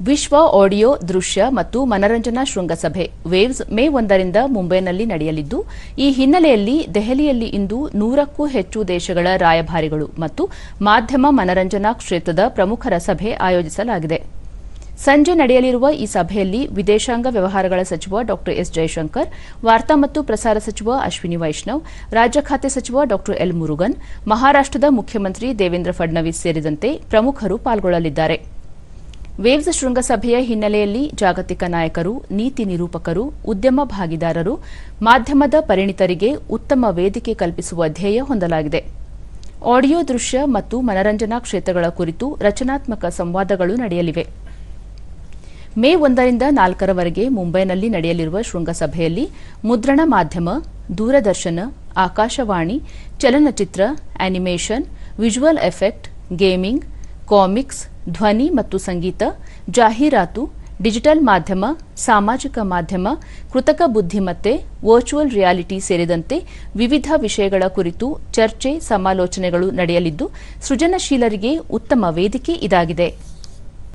ವಿಶ್ವ ಆಡಿಯೋ ದೃಶ್ಯ ಮತ್ತು ಮನರಂಜನಾ ಶೃಂಗಸಭೆ ವೇವ್ಸ್ ಮೇ 1ರಿಂದ ಮುಂಬೈನಲ್ಲಿ ನಡೆಯಲಿದ್ದು, ಈ ಹಿನ್ನೆಲೆಯಲ್ಲಿ ದೆಹಲಿಯಲ್ಲಿ ಇಂದು 100ಕ್ಕೂ ಹೆಚ್ಚು ದೇಶಗಳ ರಾಯಭಾರಿಗಳು ಮತ್ತು ಮಾಧ್ಯಮ ಮನರಂಜನಾ ಕ್ಷೇತ್ರದ ಪ್ರಮುಖರ ಸಭೆ ಆಯೋಜಿಸಲಾಗಿದೆ. ಸಂಜೆ ನಡೆಯಲಿರುವ ಈ ಸಭೆಯಲ್ಲಿ ವಿದೇಶಾಂಗ ವ್ಯವಹಾರಗಳ ಸಚಿವ ಡಾ ಎಸ್ ಜಯಶಂಕರ್, ವಾರ್ತಾ ಮತ್ತು ಪ್ರಸಾರ ಸಚಿವ ಅಶ್ವಿನಿ ವೈಷ್ಣವ್, ರಾಜ್ಯ ಖಾತೆ ಸಚಿವ ಡಾ ಎಲ್ ಮುರುಗನ್, ಮಹಾರಾಷ್ಟದ ಮುಖ್ಯಮಂತ್ರಿ ದೇವೇಂದ್ರ ಫಡ್ನವೀಸ್ ಸೇರಿದಂತೆ ಪ್ರಮುಖರು ಪಾಲ್ಗೊಳ್ಳಲಿದ್ದಾರೆ. ವೇವ್ಸ್ ಶೃಂಗಸಭೆಯ ಹಿನ್ನೆಲೆಯಲ್ಲಿ ಜಾಗತಿಕ ನಾಯಕರು, ನೀತಿ ನಿರೂಪಕರು, ಉದ್ಯಮ ಭಾಗಿದಾರರು, ಮಾಧ್ಯಮದ ಪರಿಣಿತರಿಗೆ ಉತ್ತಮ ವೇದಿಕೆ ಕಲ್ಪಿಸುವ ಧ್ಯೇಯ ಹೊಂದಲಾಗಿದೆ. ಆಡಿಯೋ ದೃಶ್ಯ ಮತ್ತು ಮನರಂಜನಾ ಕ್ಷೇತ್ರಗಳ ಕುರಿತು ರಚನಾತ್ಮಕ ಸಂವಾದಗಳು ನಡೆಯಲಿವೆ. ಮೇ 1ರಿಂದ 4ರವರೆಗೆ ಮುಂಬೈನಲ್ಲಿ ನಡೆಯಲಿರುವ ಶೃಂಗಸಭೆಯಲ್ಲಿ ಮುದ್ರಣ ಮಾಧ್ಯಮ, ದೂರದರ್ಶನ, ಆಕಾಶವಾಣಿ, ಚಲನಚಿತ್ರ, animation, visual effect, gaming, comics, ಧ್ವನಿ ಮತ್ತು ಸಂಗೀತ, ಜಾಹೀರಾತು, ಡಿಜಿಟಲ್ ಮಾಧ್ಯಮ, ಸಾಮಾಜಿಕ ಮಾಧ್ಯಮ, ಕೃತಕ ಬುದ್ಧಿಮತ್ತೆ, ವರ್ಚುವಲ್ ರಿಯಾಲಿಟಿ ಸೇರಿದಂತೆ ವಿವಿಧ ವಿಷಯಗಳ ಕುರಿತು ಚರ್ಚೆ, ಸಮಾಲೋಚನೆಗಳು ನಡೆಯಲಿದ್ದು, ಸೃಜನಶೀಲರಿಗೆ ಉತ್ತಮ ವೇದಿಕೆ ಇದಾಗಿದೆ.